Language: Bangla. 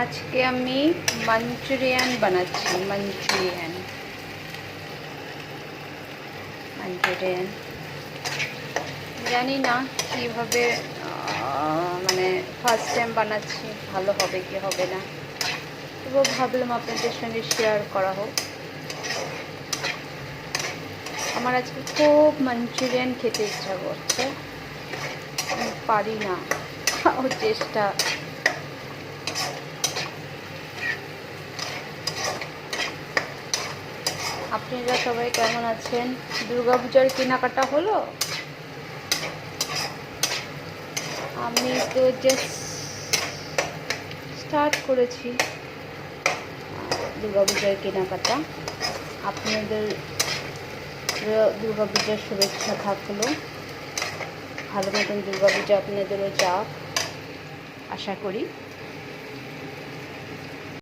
আজকে আমি মাঞ্চুরিয়ান বানাচ্ছি। মাঞ্চুরিয়ান জানি না কীভাবে, মানে ফার্স্ট টাইম বানাচ্ছি, ভালো হবে কি হবে না, তবুও ভাবলাম আপনাদের সঙ্গে শেয়ার করা হোক। আমার আজকে খুব মাঞ্চুরিয়ান খেতে ইচ্ছা করছে, আমি পারি না, তাও চেষ্টা। আপনারা সবাই কেমন আছেন? দুর্গাপূজার কেনাকাটা হলো? আমি তো জাস্ট স্টার্ট করেছি দুর্গাপূজার কেনাকাটা। আপনাদের দুর্গাপূজার শুভেচ্ছা থাকলো। ভালো মতন দুর্গাপূজা আপনাদেরও যাক আশা করি।